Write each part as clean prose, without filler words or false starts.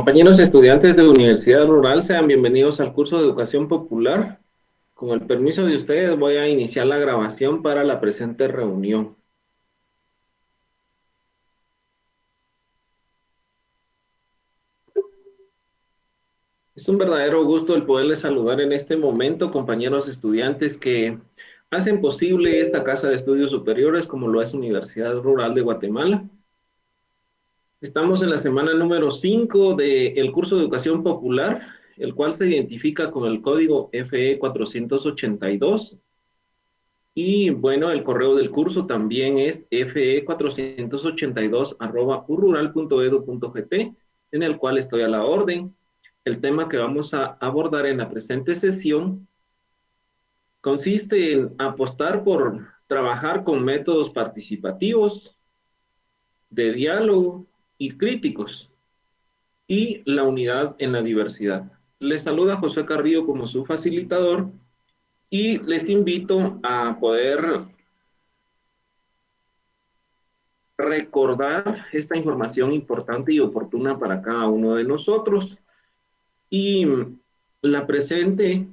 Compañeros estudiantes de Universidad Rural, sean bienvenidos al curso de Educación Popular. Con el permiso de ustedes, voy a iniciar la grabación para la presente reunión. Es un verdadero gusto el poderles saludar en este momento, compañeros estudiantes que hacen posible esta casa de estudios superiores como lo es Universidad Rural de Guatemala. Estamos en la semana número 5 del curso de Educación Popular, el cual se identifica con el código FE 482. Y bueno, el correo del curso también es fe482@urural.edu.gt, en el cual estoy a la orden. El tema que vamos a abordar en la presente sesión consiste en apostar por trabajar con métodos participativos, de diálogo y críticos, y la unidad en la diversidad. Les saluda José Carrillo como su facilitador y les invito a poder recordar esta información importante y oportuna para cada uno de nosotros. Y la presente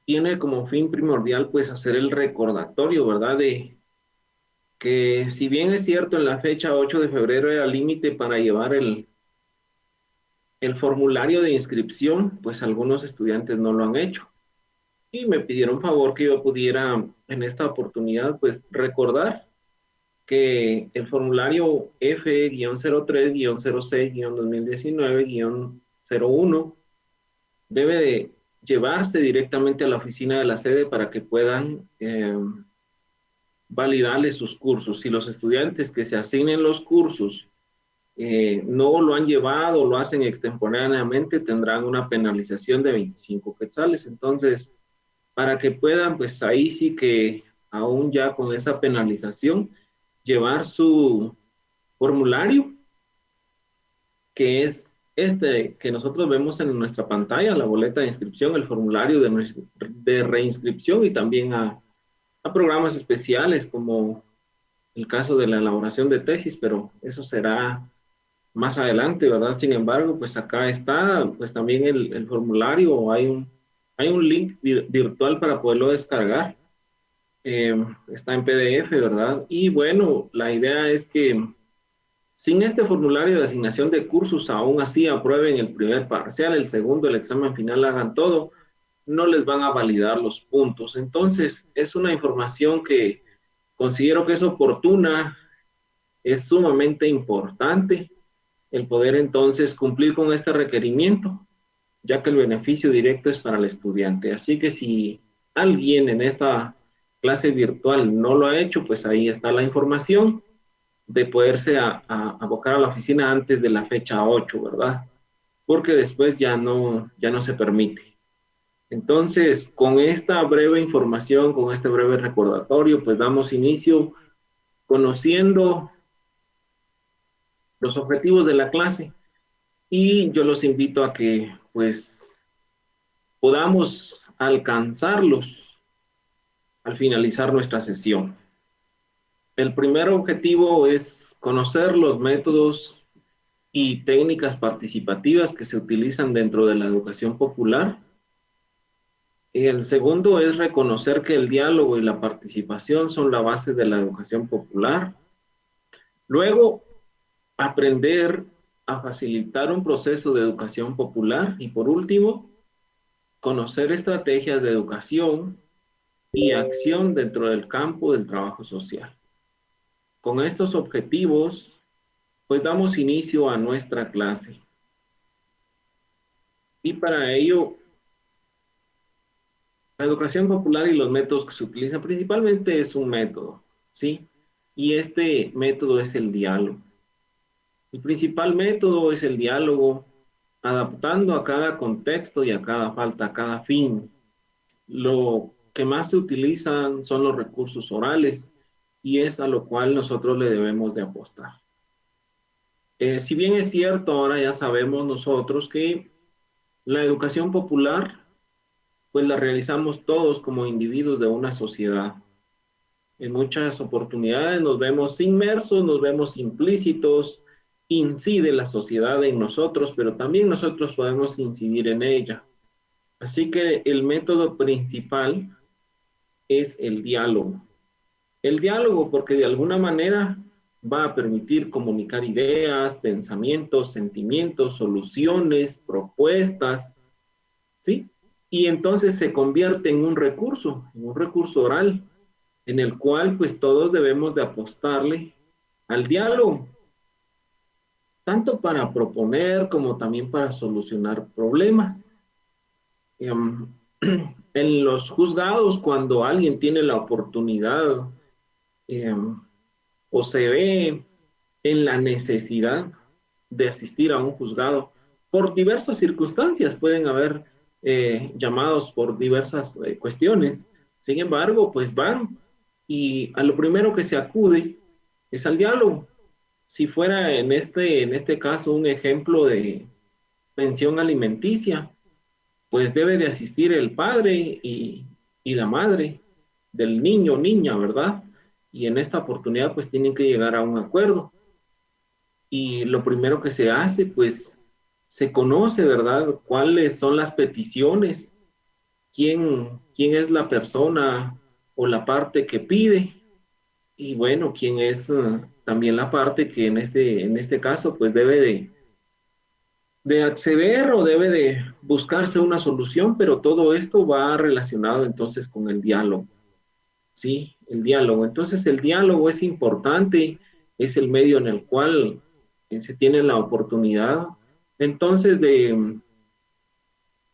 tiene como fin primordial pues hacer el recordatorio, ¿verdad? De que si bien es cierto en la fecha 8 de febrero era límite para llevar el formulario de inscripción, pues algunos estudiantes no lo han hecho. Y me pidieron favor que yo pudiera en esta oportunidad pues recordar que el formulario F-03-06-2019-01 debe de llevarse directamente a la oficina de la sede para que puedan validarle sus cursos. Si los estudiantes que se asignen los cursos no lo han llevado o lo hacen extemporáneamente, tendrán una penalización de 25 quetzales. Entonces, para que puedan, pues ahí sí que aún ya con esa penalización, llevar su formulario, que es este que nosotros vemos en nuestra pantalla, la boleta de inscripción, el formulario de reinscripción y también a programas especiales como el caso de la elaboración de tesis, pero eso será más adelante, ¿verdad? Sin embargo, pues acá está, pues también el formulario, hay un link virtual para poderlo descargar. Está en PDF, ¿verdad? Y bueno, la idea es que sin este formulario de asignación de cursos, aún así aprueben el primer parcial, el segundo, el examen final, hagan todo, no les van a validar los puntos. Entonces, es una información que considero que es oportuna, es sumamente importante el poder entonces cumplir con este requerimiento, ya que el beneficio directo es para el estudiante. Así que si alguien en esta clase virtual no lo ha hecho, pues ahí está la información de poderse abocar a la oficina antes de la fecha 8, ¿verdad? Porque después ya no se permite. Entonces, con esta breve información, con este breve recordatorio, pues damos inicio conociendo los objetivos de la clase y yo los invito a que pues podamos alcanzarlos al finalizar nuestra sesión. El primer objetivo es conocer los métodos y técnicas participativas que se utilizan dentro de la educación popular. El segundo es reconocer que el diálogo y la participación son la base de la educación popular. Luego, aprender a facilitar un proceso de educación popular. Y por último, conocer estrategias de educación y acción dentro del campo del trabajo social. Con estos objetivos, pues damos inicio a nuestra clase. Y para ello, la educación popular y los métodos que se utilizan principalmente es un método, ¿sí? Y este método es el diálogo. El principal método es el diálogo, adaptando a cada contexto y a cada falta, a cada fin. Lo que más se utilizan son los recursos orales y es a lo cual nosotros le debemos de apostar. Si bien es cierto, ahora ya sabemos nosotros que la educación popular pues la realizamos todos como individuos de una sociedad. En muchas oportunidades nos vemos inmersos, nos vemos implícitos incide la sociedad en nosotros, pero también nosotros podemos incidir en ella. Así que el método principal es el diálogo. El diálogo porque de alguna manera va a permitir comunicar ideas, pensamientos, sentimientos, soluciones, propuestas, ¿sí? Y entonces se convierte en un recurso oral, en el cual pues todos debemos de apostarle al diálogo, tanto para proponer como también para solucionar problemas. En los juzgados, cuando alguien tiene la oportunidad eh, o se ve en la necesidad de asistir a un juzgado, por diversas circunstancias, pueden haber llamados por diversas cuestiones. Sin embargo, pues van y a lo primero que se acude es al diálogo. Si fuera en este caso un ejemplo de pensión alimenticia, pues debe de asistir el padre y la madre del niño o niña, ¿verdad? Y en esta oportunidad pues tienen que llegar a un acuerdo. Y lo primero que se hace, pues se conoce, ¿verdad? ¿Cuáles son las peticiones? ¿Quién es la persona o la parte que pide? Y bueno, ¿quién es también la parte que en este caso pues debe de acceder o debe de buscarse una solución? Pero todo esto va relacionado entonces con el diálogo, ¿sí? El diálogo. Entonces el diálogo es importante, es el medio en el cual se tiene la oportunidad entonces de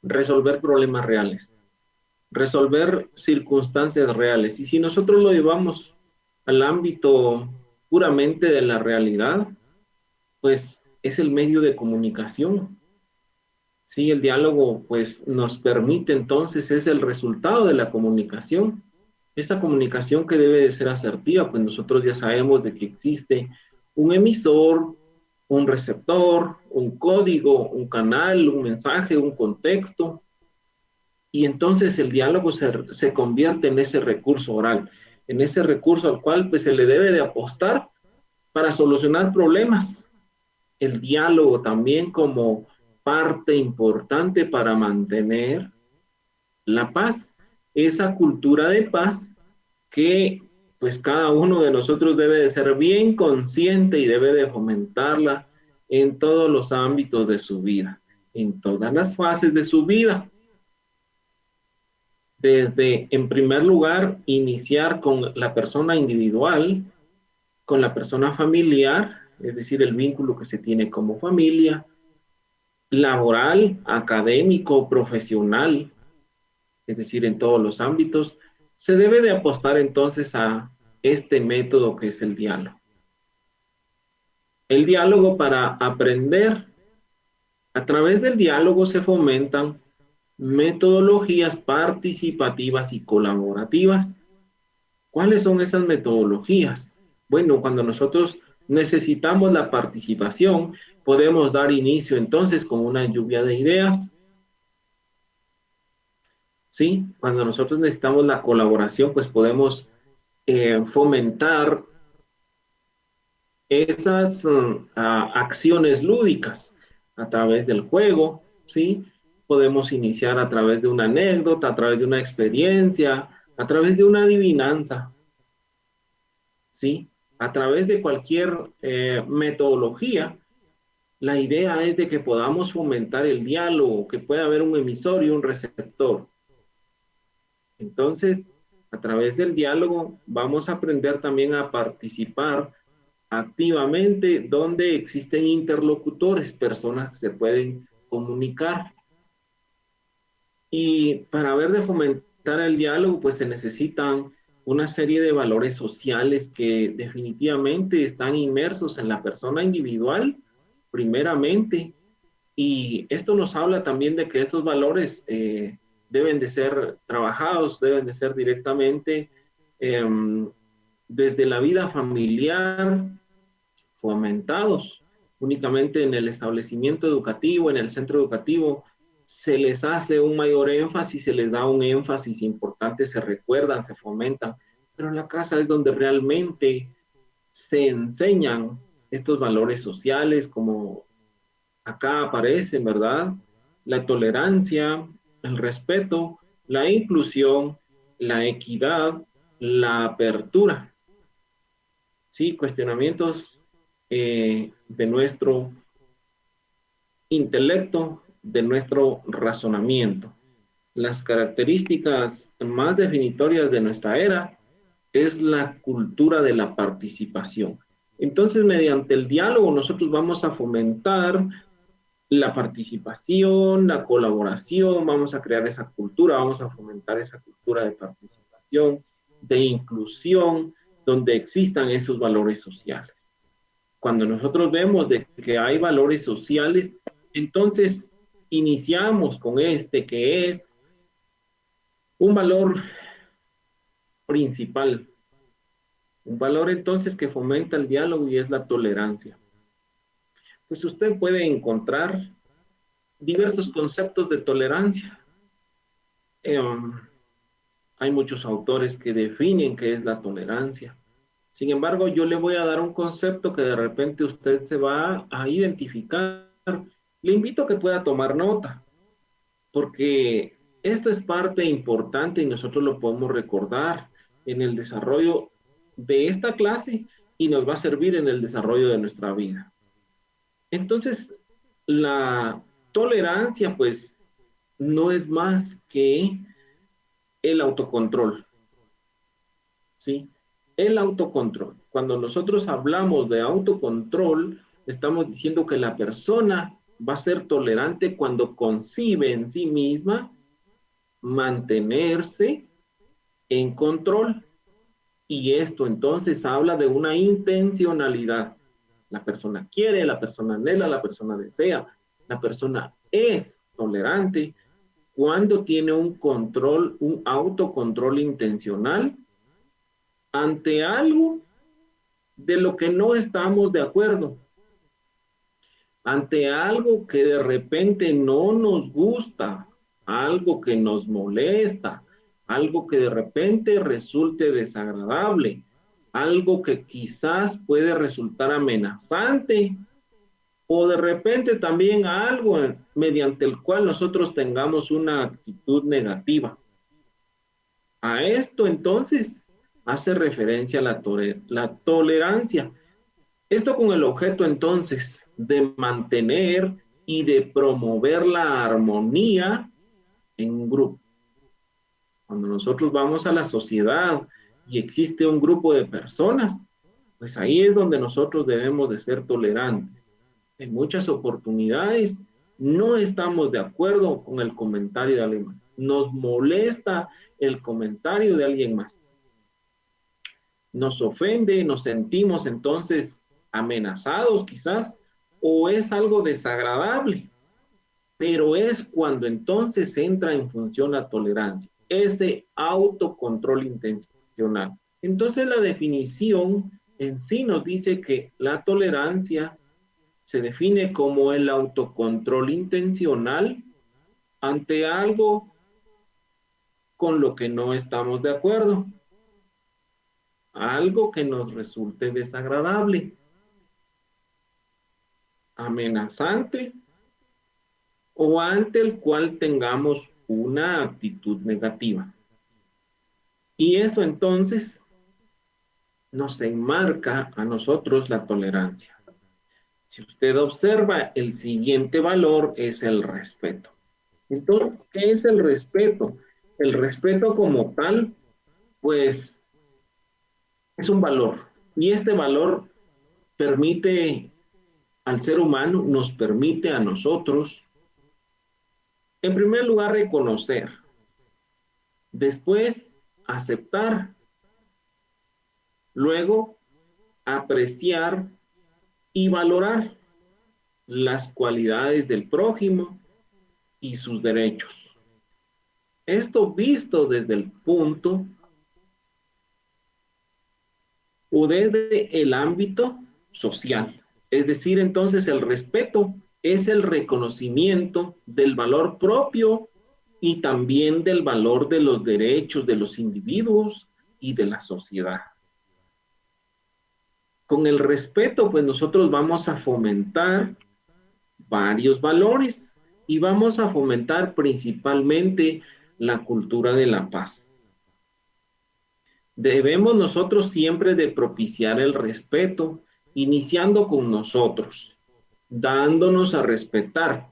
resolver problemas reales, resolver circunstancias reales. Y si nosotros lo llevamos al ámbito puramente de la realidad, pues es el medio de comunicación. Sí, el diálogo pues nos permite entonces, es el resultado de la comunicación. Esta comunicación que debe de ser asertiva, pues nosotros ya sabemos de que existe un emisor, un receptor, un código, un canal, un mensaje, un contexto, y entonces el diálogo se convierte en ese recurso oral, en ese recurso al cual pues se le debe de apostar para solucionar problemas. El diálogo también como parte importante para mantener la paz, esa cultura de paz que pues cada uno de nosotros debe de ser bien consciente y debe de fomentarla en todos los ámbitos de su vida, en todas las fases de su vida. Desde, en primer lugar, iniciar con la persona individual, con la persona familiar, es decir, el vínculo que se tiene como familia, laboral, académico, profesional, es decir, en todos los ámbitos, se debe de apostar entonces a este método que es el diálogo. El diálogo para aprender. A través del diálogo se fomentan metodologías participativas y colaborativas. ¿Cuáles son esas metodologías? Bueno, cuando nosotros necesitamos la participación, podemos dar inicio entonces con una lluvia de ideas. ¿Sí? Cuando nosotros necesitamos la colaboración, pues podemos fomentar esas acciones lúdicas a través del juego, ¿sí? Podemos iniciar a través de una anécdota, a través de una experiencia, a través de una adivinanza, ¿sí? A través de cualquier metodología. La idea es de que podamos fomentar el diálogo, que pueda haber un emisor y un receptor. Entonces, a través del diálogo vamos a aprender también a participar activamente donde existen interlocutores, personas que se pueden comunicar. Y para ver de fomentar el diálogo, pues se necesitan una serie de valores sociales que definitivamente están inmersos en la persona individual, primeramente. Y esto nos habla también de que estos valores deben de ser trabajados, deben de ser directamente desde la vida familiar, fomentados. Únicamente en el establecimiento educativo, en el centro educativo, se les hace un mayor énfasis, se les da un énfasis importante, se recuerdan, se fomentan, pero en la casa es donde realmente se enseñan estos valores sociales como acá aparecen, ¿verdad? La tolerancia, el respeto, la inclusión, la equidad, la apertura, ¿sí? Cuestionamientos de nuestro intelecto, de nuestro razonamiento. Las características más definitorias de nuestra era es la cultura de la participación. Entonces, mediante el diálogo, nosotros vamos a fomentar la participación, la colaboración, vamos a crear esa cultura, vamos a fomentar esa cultura de participación, de inclusión, donde existan esos valores sociales. Cuando nosotros vemos de que hay valores sociales, entonces iniciamos con este que es un valor principal, un valor entonces que fomenta el diálogo y es la tolerancia. Pues usted puede encontrar diversos conceptos de tolerancia. Eh, hay muchos autores que definen qué es la tolerancia. Sin embargo, yo le voy a dar un concepto que de repente usted se va a identificar. Le invito a que pueda tomar nota, porque esto es parte importante y nosotros lo podemos recordar en el desarrollo de esta clase y nos va a servir en el desarrollo de nuestra vida. Entonces, la tolerancia, pues, no es más que el autocontrol, ¿sí? El autocontrol. Cuando nosotros hablamos de autocontrol, estamos diciendo que la persona va a ser tolerante cuando concibe en sí misma mantenerse en control. Y esto entonces habla de una intencionalidad. La persona quiere, la persona anhela, la persona desea, la persona es tolerante cuando tiene un control, un autocontrol intencional ante algo de lo que no estamos de acuerdo, ante algo que de repente no nos gusta, algo que nos molesta, algo que de repente resulte desagradable, algo que quizás puede resultar amenazante o de repente también algo mediante el cual nosotros tengamos una actitud negativa. A esto entonces hace referencia a la tolerancia. Esto con el objeto entonces de mantener y de promover la armonía en un grupo. Cuando nosotros vamos a la sociedad y existe un grupo de personas, pues ahí es donde nosotros debemos de ser tolerantes. En muchas oportunidades no estamos de acuerdo con el comentario de alguien más. Nos molesta el comentario de alguien más. Nos ofende, nos sentimos entonces amenazados quizás, o es algo desagradable, pero es cuando entonces entra en función la tolerancia, ese autocontrol intencional. Entonces la definición en sí nos dice que la tolerancia se define como el autocontrol intencional ante algo con lo que no estamos de acuerdo, algo que nos resulte desagradable, amenazante o ante el cual tengamos una actitud negativa. Y eso entonces nos enmarca a nosotros la tolerancia. Si usted observa, el siguiente valor es el respeto. Entonces, ¿qué es el respeto? El respeto como tal, pues, es un valor. Y este valor permite al ser humano, nos permite a nosotros, en primer lugar, reconocer, después, aceptar, luego, apreciar y valorar las cualidades del prójimo y sus derechos. Esto visto desde el punto o desde el ámbito social. Es decir, entonces el respeto es el reconocimiento del valor propio y también del valor de los derechos de los individuos y de la sociedad. Con el respeto, pues nosotros vamos a fomentar varios valores y vamos a fomentar principalmente la cultura de la paz. Debemos nosotros siempre de propiciar el respeto, iniciando con nosotros, dándonos a respetar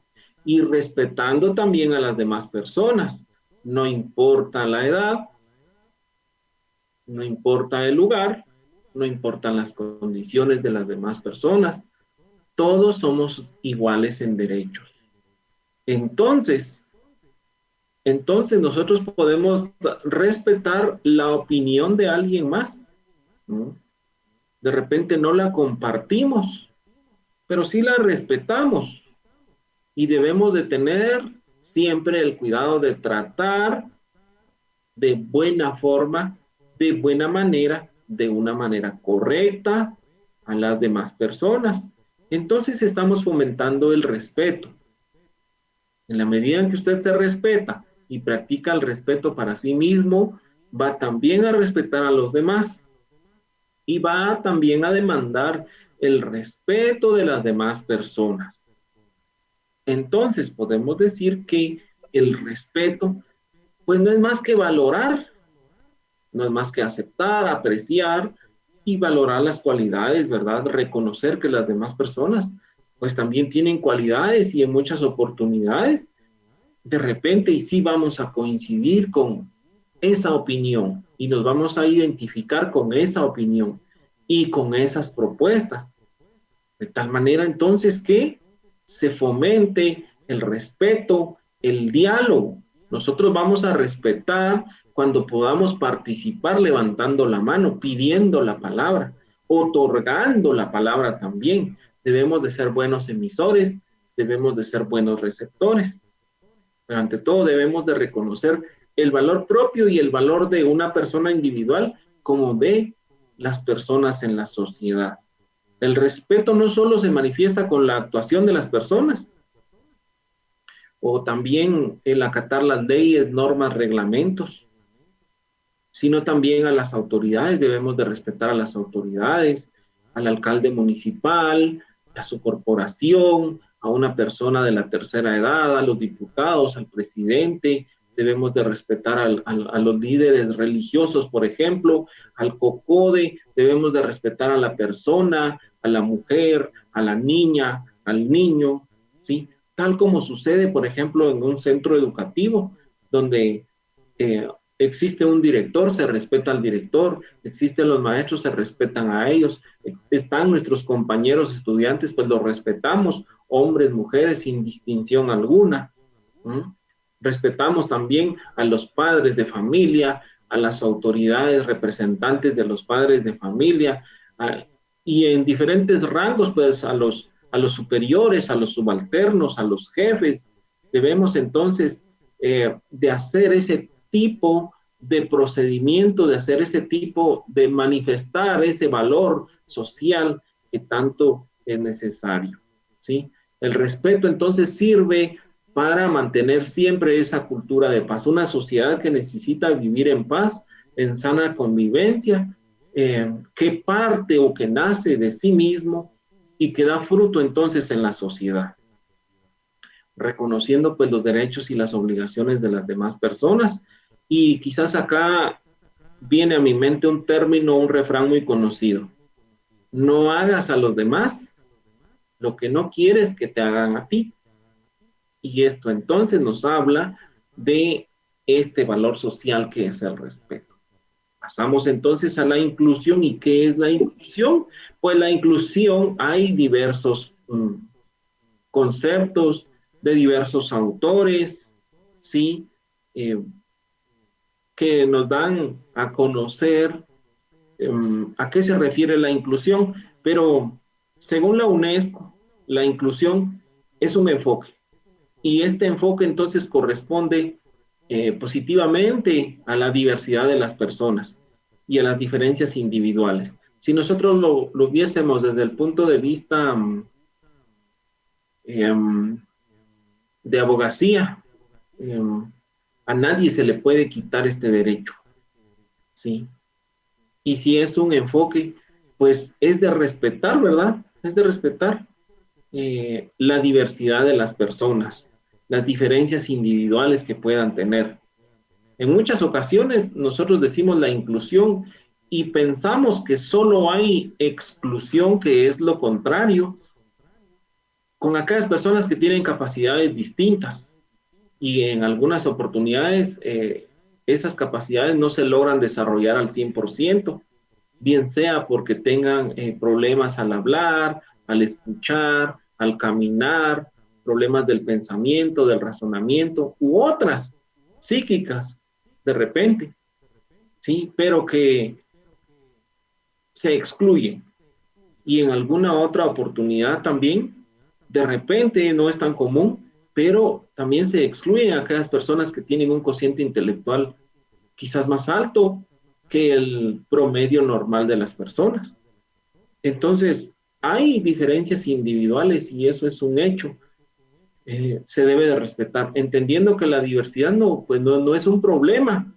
y respetando también a las demás personas. No importa la edad, no importa el lugar, no importan las condiciones de las demás personas, todos somos iguales en derechos. Entonces, entonces nosotros podemos respetar la opinión de alguien más, ¿no? De repente no la compartimos, pero sí la respetamos y debemos de tener siempre el cuidado de tratar de buena forma, de buena manera, de una manera correcta a las demás personas. Entonces estamos fomentando el respeto. En la medida en que usted se respeta y practica el respeto para sí mismo, va también a respetar a los demás y va también a demandar el respeto de las demás personas. Entonces podemos decir que el respeto, pues no es más que valorar, no es más que aceptar, apreciar y valorar las cualidades, ¿verdad? Reconocer que las demás personas, pues también tienen cualidades y en muchas oportunidades, de repente, y sí vamos a coincidir con esa opinión y nos vamos a identificar con esa opinión y con esas propuestas. De tal manera entonces que se fomente el respeto, el diálogo. Nosotros vamos a respetar cuando podamos participar levantando la mano, pidiendo la palabra, otorgando la palabra también. Debemos de ser buenos emisores, debemos de ser buenos receptores. Pero ante todo debemos de reconocer el valor propio y el valor de una persona individual como de las personas en la sociedad. El respeto no solo se manifiesta con la actuación de las personas, o también el acatar las leyes, normas, reglamentos, sino también a las autoridades. Debemos de respetar a las autoridades, al alcalde municipal, a su corporación, a una persona de la tercera edad, a los diputados, al presidente. Debemos de respetar a los líderes religiosos, por ejemplo, al COCODE. Debemos de respetar a la persona, a la mujer, a la niña, al niño, ¿sí? Tal como sucede, por ejemplo, en un centro educativo, donde existe un director, se respeta al director, existen los maestros, se respetan a ellos, están nuestros compañeros estudiantes, pues los respetamos, hombres, mujeres, sin distinción alguna. Respetamos también a los padres de familia, a las autoridades representantes de los padres de familia, y en diferentes rangos, pues a los superiores, a los subalternos, a los jefes. Debemos entonces de hacer ese tipo de procedimiento, de hacer ese tipo de manifestar ese valor social que tanto es necesario, ¿sí? El respeto entonces sirve para mantener siempre esa cultura de paz, una sociedad que necesita vivir en paz, en sana convivencia, que parte o que nace de sí mismo y que da fruto entonces en la sociedad, reconociendo pues los derechos y las obligaciones de las demás personas. Y quizás acá viene a mi mente un término, un refrán muy conocido: no hagas a los demás lo que no quieres que te hagan a ti. Y esto entonces nos habla de este valor social que es el respeto. Pasamos entonces a la inclusión. ¿Y qué es la inclusión? Pues la inclusión, hay diversos conceptos de diversos autores, ¿sí? Que nos dan a conocer a qué se refiere la inclusión, pero según la UNESCO, la inclusión es un enfoque, y este enfoque entonces corresponde positivamente a la diversidad de las personas y a las diferencias individuales. Si nosotros lo viésemos desde el punto de vista de abogacía, a nadie se le puede quitar este derecho, ¿sí? Y si es un enfoque pues es de respetar, ¿verdad? Es de respetar la diversidad de las personas, las diferencias individuales que puedan tener. En muchas ocasiones nosotros decimos la inclusión y pensamos que solo hay exclusión, que es lo contrario, con aquellas personas que tienen capacidades distintas y en algunas oportunidades esas capacidades no se logran desarrollar al 100%, bien sea porque tengan problemas al hablar, al escuchar, al caminar, problemas del pensamiento, del razonamiento, u otras psíquicas, de repente, ¿sí? Pero que se excluyen. Y en alguna otra oportunidad también, de repente no es tan común, pero también se excluyen a aquellas personas que tienen un cociente intelectual quizás más alto que el promedio normal de las personas. Entonces, hay diferencias individuales y eso es un hecho. Se debe de respetar, entendiendo que la diversidad no, pues no es un problema,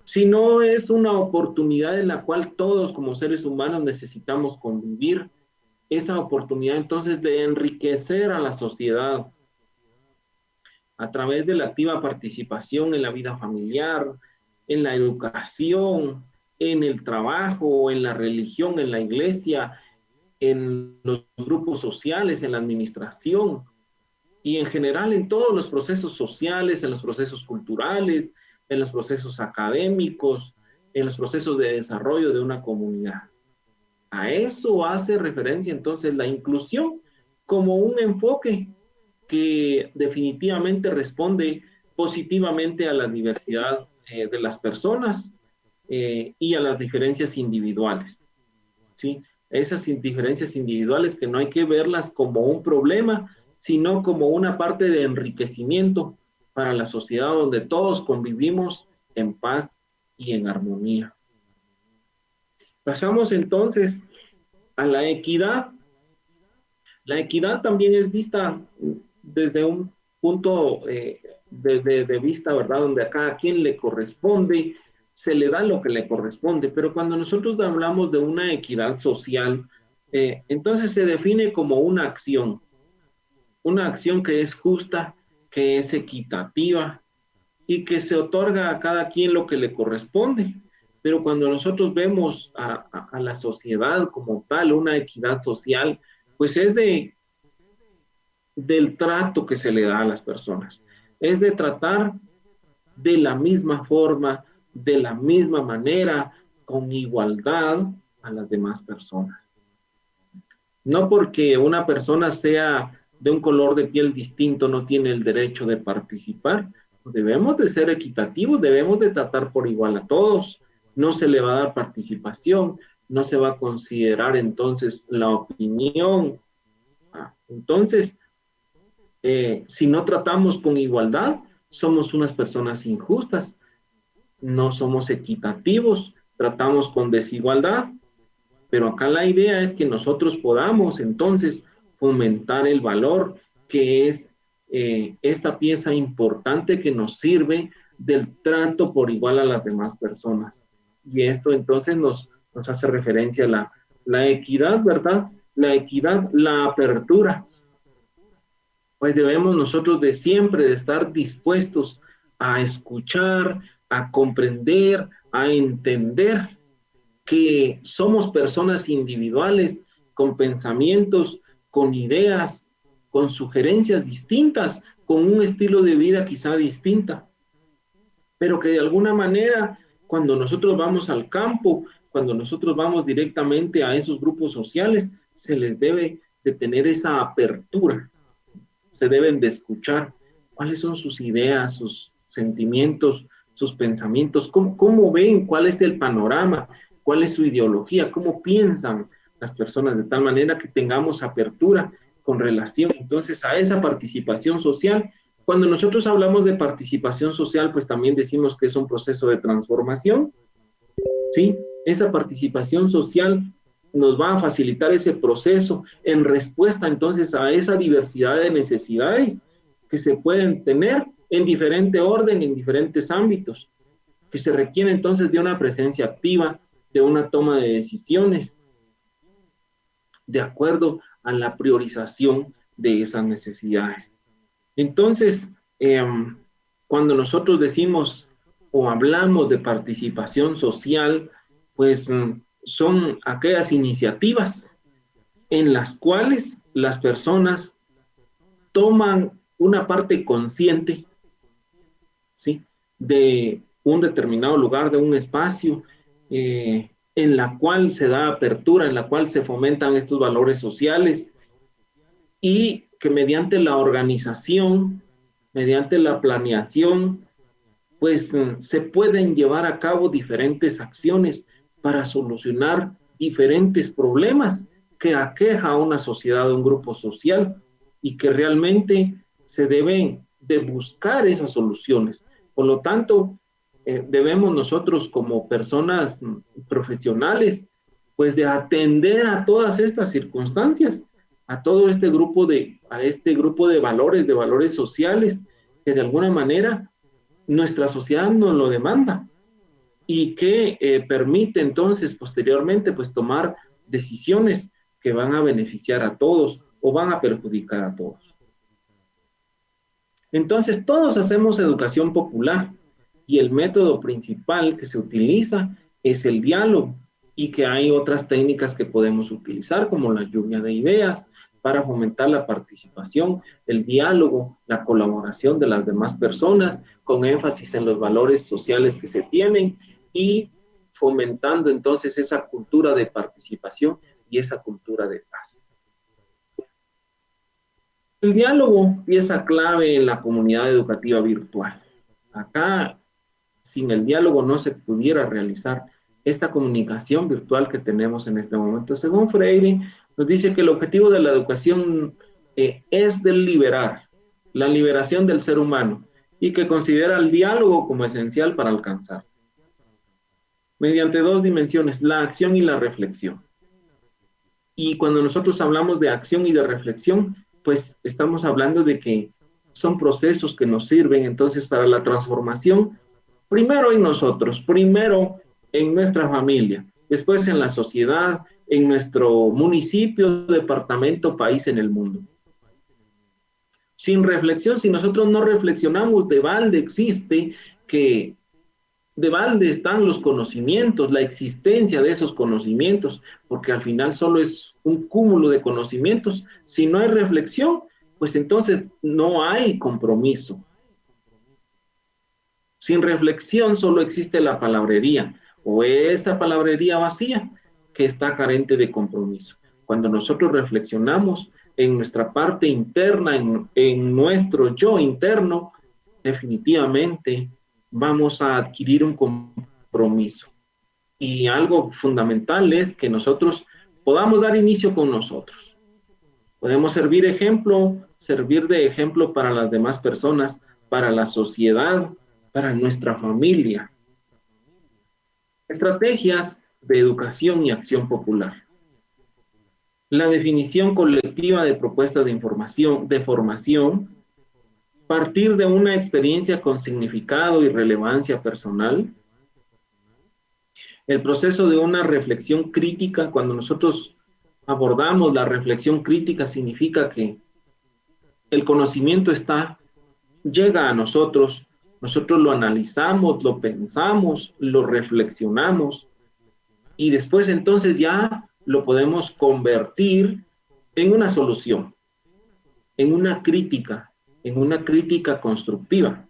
sino es una oportunidad en la cual todos como seres humanos necesitamos convivir. Esa oportunidad entonces de enriquecer a la sociedad a través de la activa participación en la vida familiar, en la educación, en el trabajo, en la religión, en la iglesia, en los grupos sociales, en la administración y en general en todos los procesos sociales, en los procesos culturales, en los procesos académicos, en los procesos de desarrollo de una comunidad. A eso hace referencia entonces la inclusión como un enfoque que definitivamente responde positivamente a la diversidad de las personas y a las diferencias individuales, ¿sí? Esas diferencias individuales que no hay que verlas como un problema, sino como una parte de enriquecimiento para la sociedad donde todos convivimos en paz y en armonía. Pasamos entonces a la equidad. La equidad también es vista desde un punto de vista, ¿verdad? Donde a cada quien le corresponde, se le da lo que le corresponde, pero cuando nosotros hablamos de una equidad social, entonces se define como una acción que es justa, que es equitativa y que se otorga a cada quien lo que le corresponde. Pero cuando nosotros vemos a la sociedad como tal, una equidad social, pues es del trato que se le da a las personas. Es de tratar de la misma forma, de la misma manera, con igualdad a las demás personas. No porque una persona sea de un color de piel distinto no tiene el derecho de participar. Debemos de ser equitativos, debemos de tratar por igual a todos. No se le va a dar participación, no se va a considerar entonces la opinión. Entonces, si no tratamos con igualdad, somos unas personas injustas, no somos equitativos, tratamos con desigualdad, pero acá la idea es que nosotros podamos entonces fomentar el valor que es esta pieza importante que nos sirve del trato por igual a las demás personas. Y esto entonces nos hace referencia a la equidad, ¿verdad? La equidad, la apertura. Pues debemos nosotros de siempre de estar dispuestos a escuchar, a comprender, a entender que somos personas individuales con pensamientos, con ideas, con sugerencias distintas, con un estilo de vida quizá distinta, pero que de alguna manera cuando nosotros vamos al campo, cuando nosotros vamos directamente a esos grupos sociales, se les debe de tener esa apertura, se deben de escuchar cuáles son sus ideas, sus sentimientos, sus pensamientos, cómo ven, cuál es el panorama, cuál es su ideología, cómo piensan las personas, de tal manera que tengamos apertura con relación entonces a esa participación social. Cuando nosotros hablamos de participación social, pues también decimos que es un proceso de transformación, ¿sí? Esa participación social nos va a facilitar ese proceso en respuesta entonces a esa diversidad de necesidades que se pueden tener en diferente orden, en diferentes ámbitos, que se requiere entonces de una presencia activa, de una toma de decisiones, de acuerdo a la priorización de esas necesidades. Entonces, cuando nosotros decimos o hablamos de participación social, pues son aquellas iniciativas en las cuales las personas toman una parte consciente, ¿sí?, de un determinado lugar, de un espacio, en la cual se da apertura, en la cual se fomentan estos valores sociales y que mediante la organización, mediante la planeación, pues se pueden llevar a cabo diferentes acciones para solucionar diferentes problemas que aqueja a una sociedad, a un grupo social, y que realmente se deben de buscar esas soluciones. Por lo tanto, debemos nosotros como personas profesionales, pues de atender a todas estas circunstancias, a todo este grupo de valores sociales, que de alguna manera nuestra sociedad nos lo demanda y que permite entonces posteriormente pues tomar decisiones que van a beneficiar a todos o van a perjudicar a todos. Entonces todos hacemos educación popular y el método principal que se utiliza es el diálogo, y que hay otras técnicas que podemos utilizar como la lluvia de ideas para fomentar la participación, el diálogo, la colaboración de las demás personas, con énfasis en los valores sociales que se tienen y fomentando entonces esa cultura de participación y esa cultura de paz. El diálogo, pieza clave en la comunidad educativa virtual. Acá, sin el diálogo no se pudiera realizar esta comunicación virtual que tenemos en este momento. Según Freire, nos dice que el objetivo de la educación es deliberar, la liberación del ser humano, y que considera el diálogo como esencial para alcanzar. Mediante dos dimensiones, la acción y la reflexión. Y cuando nosotros hablamos de acción y de reflexión, pues estamos hablando de que son procesos que nos sirven entonces para la transformación, primero en nosotros, primero en nuestra familia, después en la sociedad, en nuestro municipio, departamento, país, en el mundo. Sin reflexión, si nosotros no reflexionamos, de balde existe que de balde están los conocimientos, la existencia de esos conocimientos, porque al final solo es un cúmulo de conocimientos. Si no hay reflexión, pues entonces no hay compromiso. Sin reflexión solo existe la palabrería, o esa palabrería vacía que está carente de compromiso. Cuando nosotros reflexionamos en nuestra parte interna, en nuestro yo interno, definitivamente vamos a adquirir un compromiso. Y algo fundamental es que nosotros podamos dar inicio con nosotros. Podemos servir de ejemplo para las demás personas, para la sociedad, para nuestra familia. Estrategias de educación y acción popular. La definición colectiva de propuestas de información, de formación, partir de una experiencia con significado y relevancia personal. El proceso de una reflexión crítica, cuando nosotros abordamos la reflexión crítica, significa que el conocimiento llega a nosotros lo analizamos, lo pensamos, lo reflexionamos y después entonces ya lo podemos convertir en una solución, en una crítica constructiva,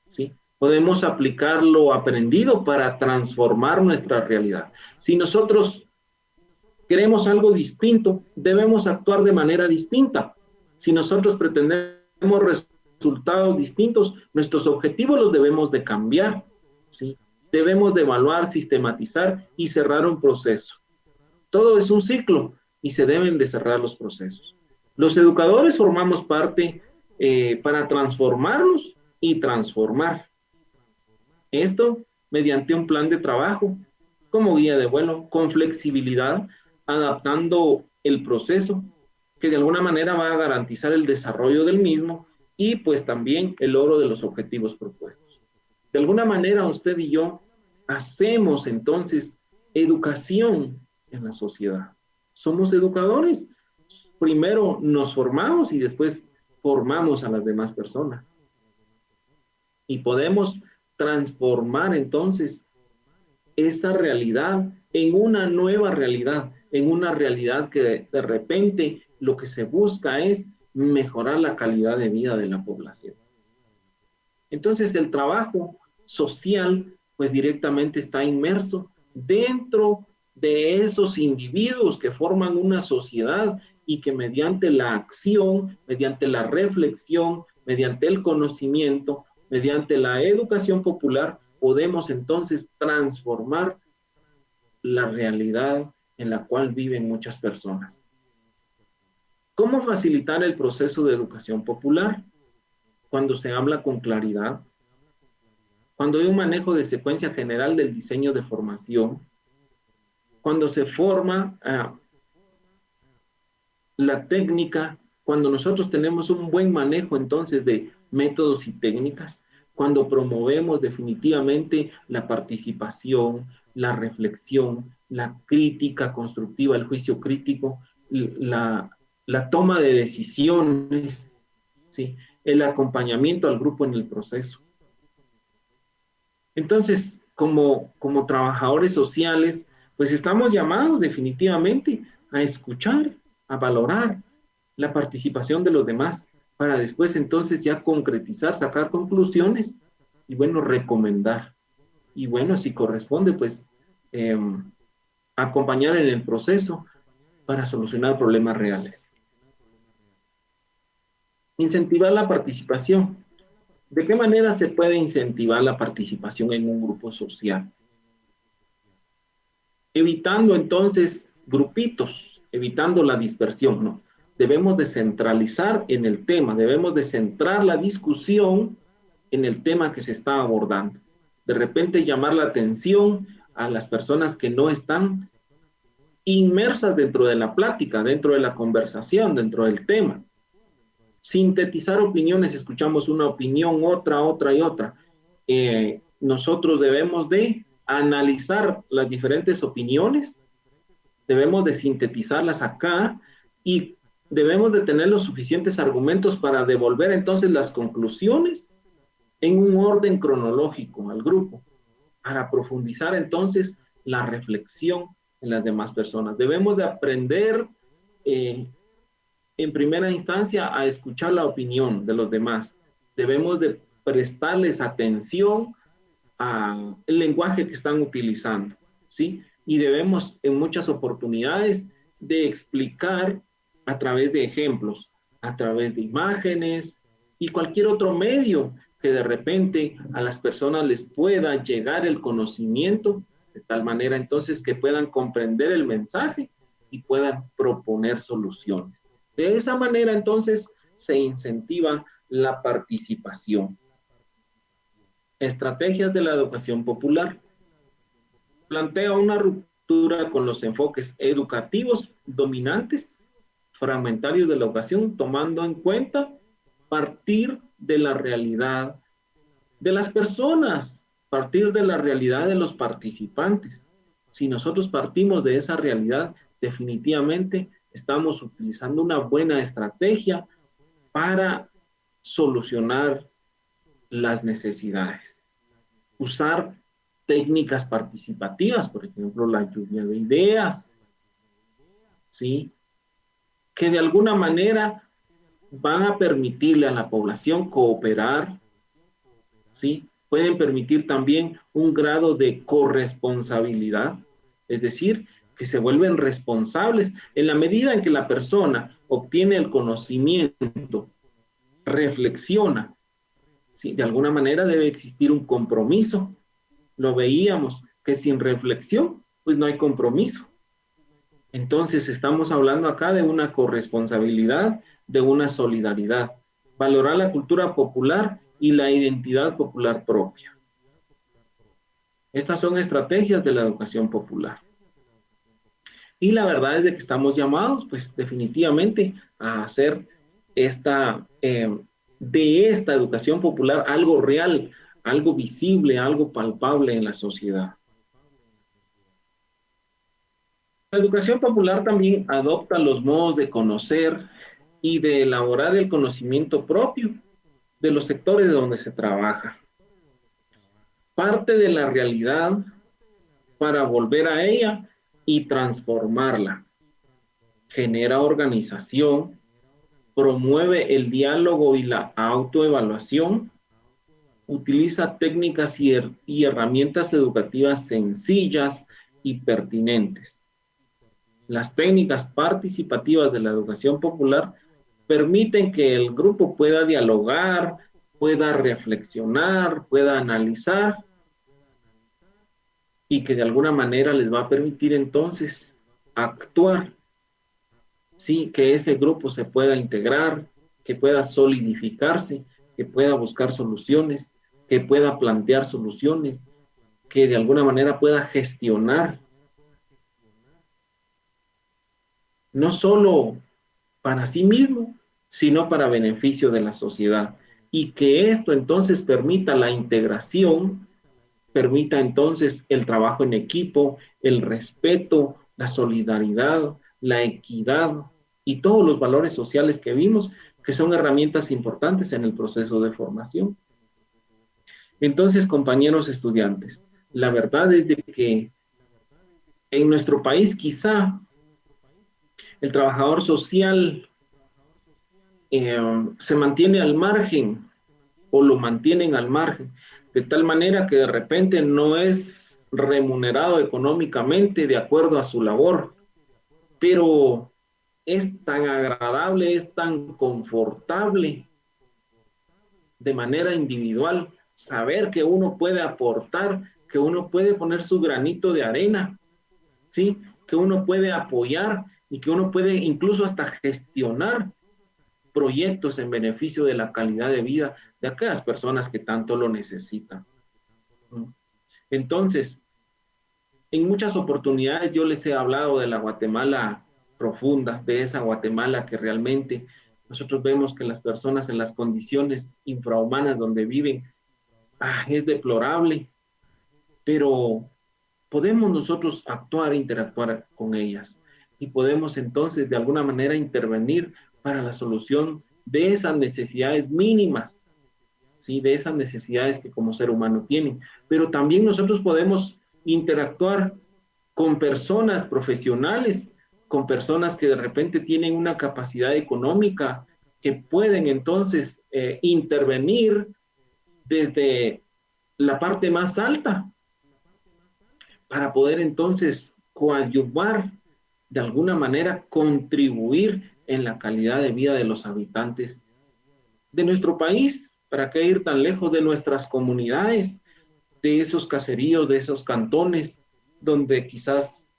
¿sí? Podemos aplicar lo aprendido para transformar nuestra realidad. Si nosotros queremos algo distinto, debemos actuar de manera distinta. Si nosotros pretendemos resultados distintos, nuestros objetivos los debemos de cambiar, ¿sí? Debemos de evaluar, sistematizar y cerrar un proceso. Todo es un ciclo y se deben de cerrar los procesos. Los educadores formamos parte para transformarnos y transformar. Esto mediante un plan de trabajo, como guía de vuelo, con flexibilidad, adaptando el proceso, que de alguna manera va a garantizar el desarrollo del mismo y pues también el logro de los objetivos propuestos. De alguna manera usted y yo hacemos entonces educación en la sociedad. somos educadores. Primero nos formamos y después formamos a las demás personas. Y podemos transformar entonces esa realidad en una nueva realidad, en una realidad que de repente lo que se busca es mejorar la calidad de vida de la población. Entonces el trabajo social pues directamente está inmerso dentro de esos individuos que forman una sociedad y que mediante la acción, mediante la reflexión, mediante el conocimiento, mediante la educación popular, podemos entonces transformar la realidad en la cual viven muchas personas. ¿Cómo facilitar el proceso de educación popular? Cuando se habla con claridad, cuando hay un manejo de secuencia general del diseño de formación, cuando se forma la técnica, cuando nosotros tenemos un buen manejo entonces de métodos y técnicas, cuando promovemos definitivamente la participación, la reflexión, la crítica constructiva, el juicio crítico, la toma de decisiones, ¿sí? El acompañamiento al grupo en el proceso. Entonces, como trabajadores sociales, pues estamos llamados definitivamente a escuchar, a valorar la participación de los demás, para después entonces ya concretizar, sacar conclusiones y bueno, recomendar. Y bueno, si corresponde, pues acompañar en el proceso para solucionar problemas reales. Incentivar la participación. ¿De qué manera se puede incentivar la participación en un grupo social? Evitando entonces grupitos, evitando la dispersión, ¿no? Debemos de centralizar en el tema, debemos de centrar la discusión en el tema que se está abordando. De repente llamar la atención a las personas que no están inmersas dentro de la plática, dentro de la conversación, dentro del tema. Sintetizar opiniones, escuchamos una opinión, otra y otra. Nosotros debemos de analizar las diferentes opiniones, debemos de sintetizarlas acá y debemos de tener los suficientes argumentos para devolver entonces las conclusiones en un orden cronológico al grupo, para profundizar entonces la reflexión en las demás personas. Debemos de aprender en primera instancia a escuchar la opinión de los demás. Debemos de prestarles atención al lenguaje que están utilizando, ¿sí? Y debemos en muchas oportunidades de explicar a través de ejemplos, a través de imágenes y cualquier otro medio que de repente a las personas les pueda llegar el conocimiento de tal manera entonces que puedan comprender el mensaje y puedan proponer soluciones. De esa manera entonces se incentiva la participación. Estrategias de la educación popular. Plantea una ruptura con los enfoques educativos dominantes, fragmentarios de la educación, tomando en cuenta partir de la realidad de las personas, partir de la realidad de los participantes. Si nosotros partimos de esa realidad, definitivamente estamos utilizando una buena estrategia para solucionar las necesidades. Usar técnicas participativas, por ejemplo, la lluvia de ideas, ¿sí? Que de alguna manera van a permitirle a la población cooperar, ¿sí? Pueden permitir también un grado de corresponsabilidad, es decir, que se vuelven responsables en la medida en que la persona obtiene el conocimiento, reflexiona, ¿sí? De alguna manera debe existir un compromiso. Lo veíamos que sin reflexión, pues no hay compromiso. Entonces estamos hablando acá de una corresponsabilidad, de una solidaridad, valorar la cultura popular y la identidad popular propia. Estas son estrategias de la educación popular. Y la verdad es de que estamos llamados, pues definitivamente, a hacer de esta educación popular algo real, algo visible, algo palpable en la sociedad. educación popular también adopta los modos de conocer y de elaborar el conocimiento propio de los sectores donde se trabaja. Parte de la realidad para volver a ella y transformarla. Genera organización, promueve el diálogo y la autoevaluación, utiliza técnicas y herramientas educativas sencillas y pertinentes. Las técnicas participativas de la educación popular permiten que el grupo pueda dialogar, pueda reflexionar, pueda analizar y que de alguna manera les va a permitir entonces actuar, sí, que ese grupo se pueda integrar, que pueda solidificarse, que pueda buscar soluciones, que pueda plantear soluciones, que de alguna manera pueda gestionar, no solo para sí mismo, sino para beneficio de la sociedad. Y que esto entonces permita la integración, permita entonces el trabajo en equipo, el respeto, la solidaridad, la equidad y todos los valores sociales que vimos, que son herramientas importantes en el proceso de formación. Entonces, compañeros estudiantes, la verdad es de que en nuestro país quizá el trabajador social se mantiene al margen o lo mantienen al margen, de tal manera que de repente no es remunerado económicamente de acuerdo a su labor, pero es tan agradable, es tan confortable de manera individual saber que uno puede aportar, que uno puede poner su granito de arena, ¿sí? Que uno puede apoyar y que uno puede incluso hasta gestionar proyectos en beneficio de la calidad de vida de aquellas personas que tanto lo necesitan. Entonces, en muchas oportunidades yo les he hablado de la Guatemala profunda, de esa Guatemala que realmente nosotros vemos que las personas en las condiciones infrahumanas donde viven, es deplorable, pero podemos nosotros actuar e interactuar con ellas y podemos entonces de alguna manera intervenir para la solución de esas necesidades mínimas, ¿sí? De esas necesidades que como ser humano tienen. Pero también nosotros podemos interactuar con personas profesionales, con personas que de repente tienen una capacidad económica, que pueden entonces intervenir desde la parte más alta para poder entonces coadyuvar, de alguna manera contribuir en la calidad de vida de los habitantes de nuestro país. ¿Para qué ir tan lejos de nuestras comunidades, de esos caseríos, de esos cantones, donde quizás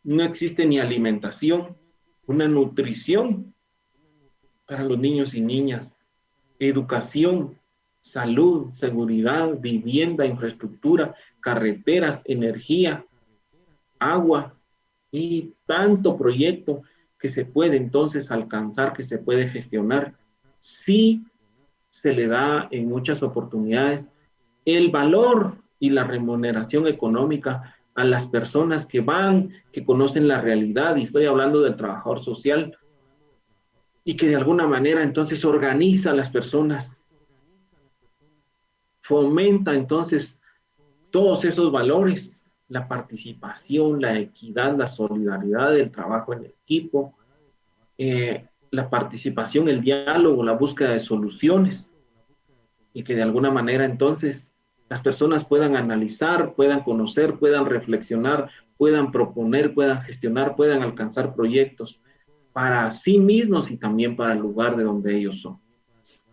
no existe ni alimentación, una nutrición para los niños y niñas, educación, salud, seguridad, vivienda, infraestructura, carreteras, energía, agua y tanto proyecto que se puede entonces alcanzar, que se puede gestionar, si se le da en muchas oportunidades el valor y la remuneración económica a las personas que van, que conocen la realidad, y estoy hablando del trabajador social, y que de alguna manera entonces organiza a las personas, fomenta entonces todos esos valores, la participación, la equidad, la solidaridad, el trabajo en equipo, la participación, el diálogo, la búsqueda de soluciones, y que de alguna manera entonces las personas puedan analizar, puedan conocer, puedan reflexionar, puedan proponer, puedan gestionar, puedan alcanzar proyectos para sí mismos y también para el lugar de donde ellos son.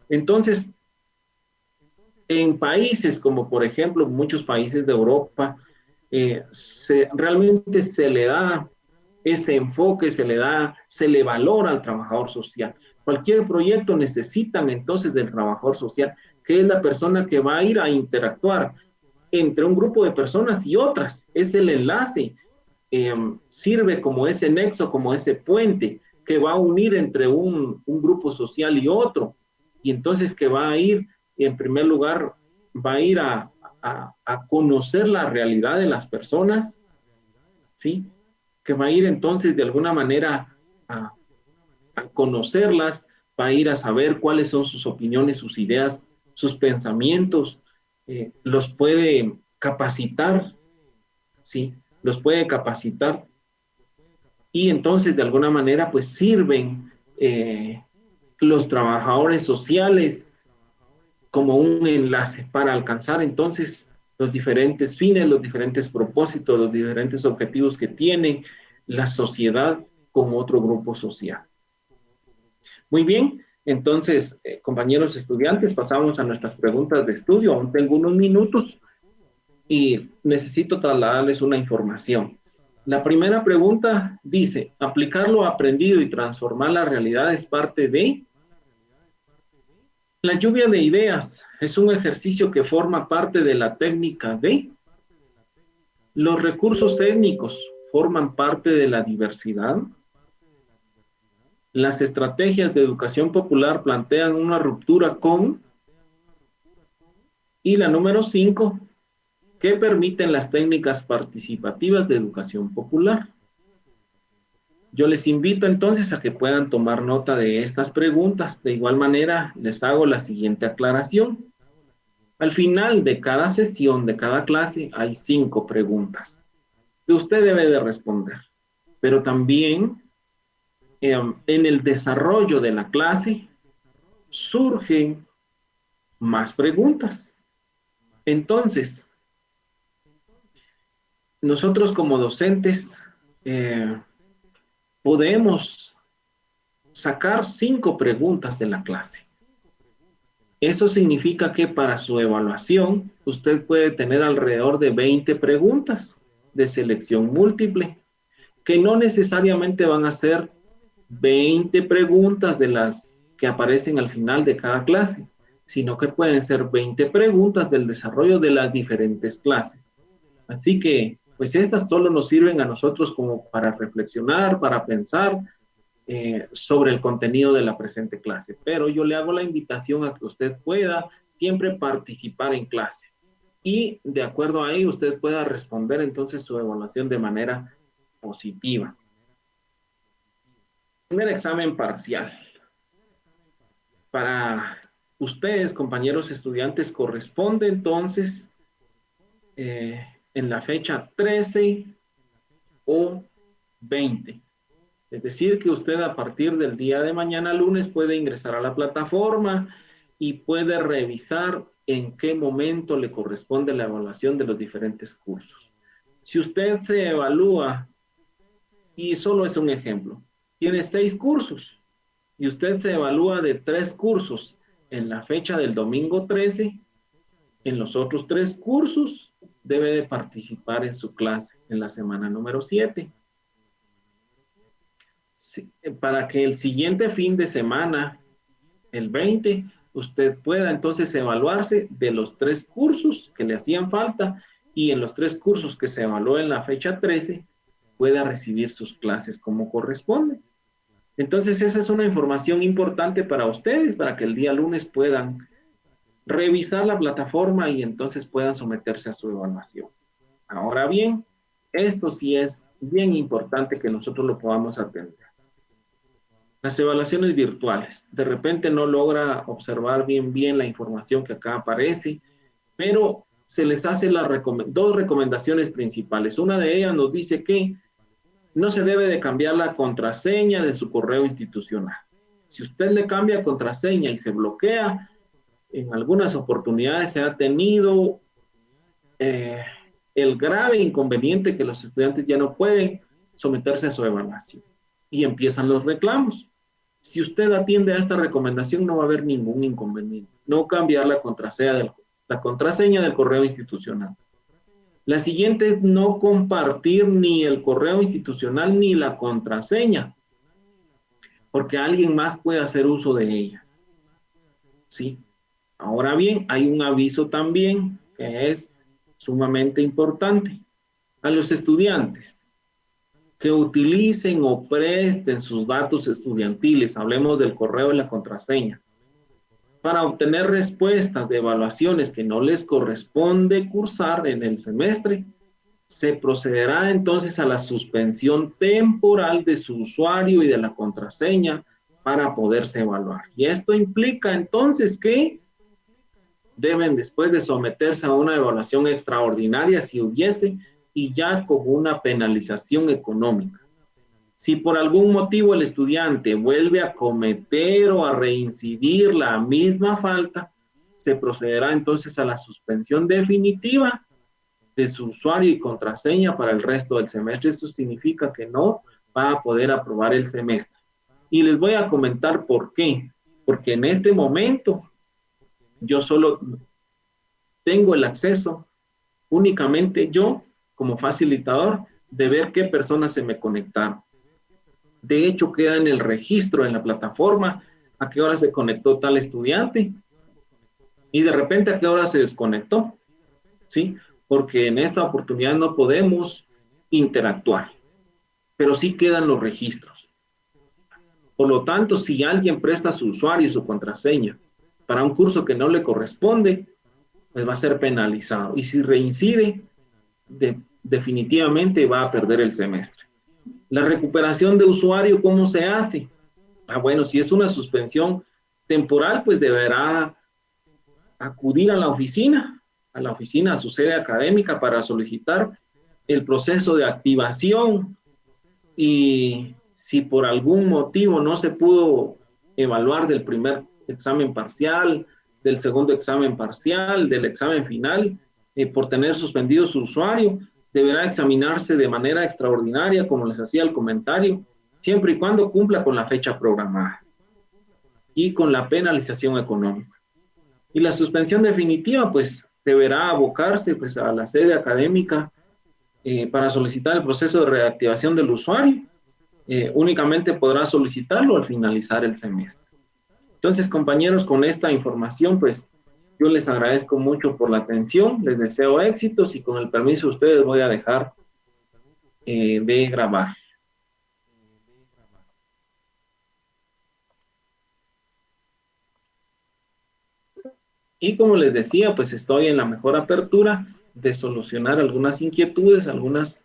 Entonces, en países como por ejemplo muchos países de Europa, realmente se le da ese enfoque, se le valora al trabajador social. Cualquier proyecto necesitan entonces del trabajador social, que es la persona que va a ir a interactuar entre un grupo de personas y otras. Es el enlace, sirve como ese nexo, como ese puente que va a unir entre un grupo social y otro. Y entonces que va a ir, en primer lugar, va a ir a conocer la realidad de las personas, ¿sí? que va a ir entonces de alguna manera a conocerlas, va a ir a saber cuáles son sus opiniones, sus ideas, sus pensamientos, los puede capacitar, ¿sí? Los puede capacitar y entonces de alguna manera pues sirven los trabajadores sociales como un enlace para alcanzar entonces los diferentes fines, los diferentes propósitos, los diferentes objetivos que tiene la sociedad con otro grupo social. Muy bien, entonces, compañeros estudiantes, pasamos a nuestras preguntas de estudio. Aún tengo unos minutos y necesito trasladarles una información. La primera pregunta dice, ¿aplicar lo aprendido y transformar la realidad es parte de? La lluvia de ideas es un ejercicio que forma parte de la técnica de. Los recursos técnicos forman parte de la diversidad. Las estrategias de educación popular plantean una ruptura con. Y la número 5, ¿qué permiten las técnicas participativas de educación popular? Yo les invito entonces a que puedan tomar nota de estas preguntas. De igual manera, les hago la siguiente aclaración. Al final de cada sesión, de cada clase, hay 5 preguntas que usted debe de responder. Pero también en el desarrollo de la clase surgen más preguntas. Entonces, nosotros como docentes podemos sacar 5 preguntas de la clase. Eso significa que para su evaluación, usted puede tener alrededor de 20 preguntas de selección múltiple, que no necesariamente van a ser 20 preguntas de las que aparecen al final de cada clase, sino que pueden ser 20 preguntas del desarrollo de las diferentes clases. Así que, pues estas solo nos sirven a nosotros como para reflexionar, para pensar sobre el contenido de la presente clase. Pero yo le hago la invitación a que usted pueda siempre participar en clase y de acuerdo a ello usted pueda responder entonces su evaluación de manera positiva. Primer examen parcial. Para ustedes, compañeros estudiantes, corresponde entonces en la fecha 13 o 20. Es decir, que usted a partir del día de mañana lunes puede ingresar a la plataforma y puede revisar en qué momento le corresponde la evaluación de los diferentes cursos. Si usted se evalúa, y solo es un ejemplo, tiene 6 cursos y usted se evalúa de 3 cursos en la fecha del domingo 13, en los otros 3 cursos debe de participar en su clase en la semana número 7. Para que el siguiente fin de semana, el 20, usted pueda entonces evaluarse de los 3 cursos que le hacían falta y en los 3 cursos que se evaluó en la fecha 13, pueda recibir sus clases como corresponde. Entonces esa es una información importante para ustedes, para que el día lunes puedan revisar la plataforma y entonces puedan someterse a su evaluación. Ahora bien, esto sí es bien importante que nosotros lo podamos atender. Las evaluaciones virtuales. De repente no logra observar bien la información que acá aparece, pero se les hace dos recomendaciones principales. Una de ellas nos dice que no se debe de cambiar la contraseña de su correo institucional. Si usted le cambia contraseña y se bloquea, en algunas oportunidades se ha tenido el grave inconveniente que los estudiantes ya no pueden someterse a su evaluación y empiezan los reclamos. Si usted atiende a esta recomendación, no va a haber ningún inconveniente. No cambiar la contraseña del correo institucional. La siguiente es no compartir ni el correo institucional ni la contraseña, porque alguien más puede hacer uso de ella. ¿Sí? Ahora bien, hay un aviso también que es sumamente importante. A los estudiantes que utilicen o presten sus datos estudiantiles, hablemos del correo y la contraseña, para obtener respuestas de evaluaciones que no les corresponde cursar en el semestre, se procederá entonces a la suspensión temporal de su usuario y de la contraseña para poderse evaluar. Y esto implica entonces que deben después de someterse a una evaluación extraordinaria si hubiese y ya con una penalización económica. Si por algún motivo el estudiante vuelve a cometer o a reincidir la misma falta, se procederá entonces a la suspensión definitiva de su usuario y contraseña para el resto del semestre. Esto significa que no va a poder aprobar el semestre. Y les voy a comentar por qué. Porque en este momento yo solo tengo el acceso, únicamente yo, como facilitador, de ver qué personas se me conectaron. De hecho, queda en el registro, en la plataforma, a qué hora se conectó tal estudiante y de repente a qué hora se desconectó, ¿sí? Porque en esta oportunidad no podemos interactuar, pero sí quedan los registros. Por lo tanto, si alguien presta su usuario y su contraseña para un curso que no le corresponde, pues va a ser penalizado. Y si reincide, definitivamente va a perder el semestre. La recuperación de usuario, ¿cómo se hace? Bueno, si es una suspensión temporal, pues deberá acudir a la oficina, a su sede académica para solicitar el proceso de activación. Y si por algún motivo no se pudo evaluar del primer examen parcial, del segundo examen parcial, del examen final, por tener suspendido su usuario, deberá examinarse de manera extraordinaria, como les hacía el comentario, siempre y cuando cumpla con la fecha programada y con la penalización económica. Y la suspensión definitiva, pues, deberá abocarse pues, a la sede académica para solicitar el proceso de reactivación del usuario. Únicamente podrá solicitarlo al finalizar el semestre. Entonces, compañeros, con esta información, pues, yo les agradezco mucho por la atención, les deseo éxitos y con el permiso de ustedes voy a dejar de grabar. Y como les decía, pues estoy en la mejor apertura de solucionar algunas inquietudes, algunas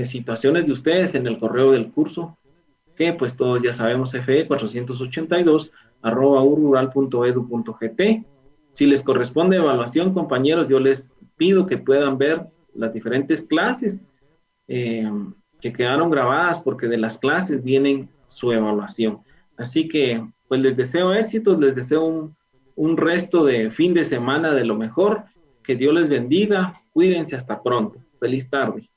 situaciones de ustedes en el correo del curso, que pues todos ya sabemos, fe482@urural.edu.gt. Si les corresponde evaluación, compañeros, yo les pido que puedan ver las diferentes clases que quedaron grabadas, porque de las clases vienen su evaluación. Así que, pues les deseo éxitos, les deseo un resto de fin de semana de lo mejor. Que Dios les bendiga. Cuídense, hasta pronto. Feliz tarde.